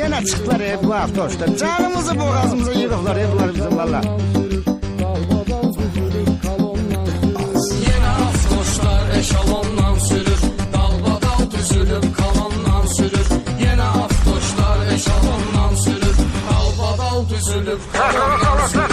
Yine çıktılar bu avtoşta. Canımızı boğazımıza yığıplar bunlar bizim valla. Yine avtoşlar eşalondan sürür, dalbadal düzülüp kalandan sürür. Yine avtoşlar eşalondan sürür, dalbadal düzülüp kalandan sürür.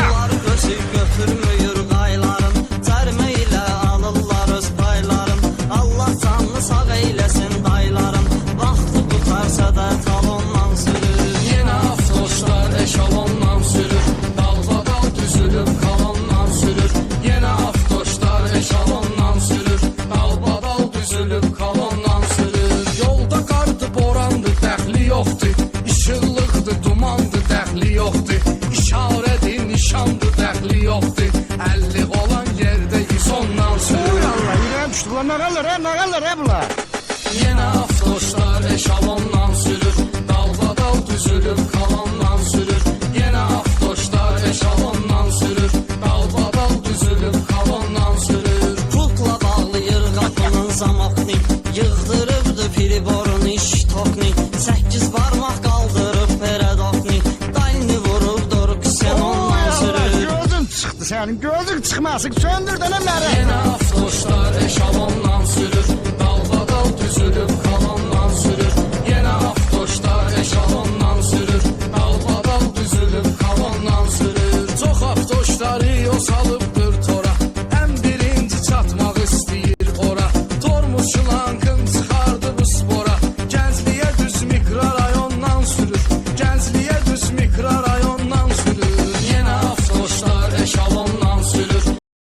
Bunlar göçüb götürmüyor qayların, cərmə ilə alırlar öz payların. Allah canlı sağ eyləsin dayların, vaxtı qutarsa da talondan sürür. Yine avtoşlar eşalondan sürür, dalbadal düzülüp kalandan sürür. Yine avtoşlar eşalondan sürür, dalbadal düzülüp kalandan sürür. Yolda qardı, borandı, dəxli yoxdur. İşıqlıqdı, dumandı, dəxli yoxdur. İşarədir, nişandı, dəxli yoxdur. 50 olan yerdə 110-dan sürür. Uy Allah yine düştüler nağallar bunlar. Yine avtoşlar eşalondan sürür, dalbadal düzülüp kalandan sürür. Yine avtoşlar eşalondan sürür, dalbadal düzülüp kalandan sürür. Pultla bağlayır qapının zamakni, yığdırıbdı piriborun iş tokni. 8 barmaq qaldırıb peredokni, dalini vurub durub ksenondan sürür. Gözün çıktı senin gözün çıkmasın söndür de ne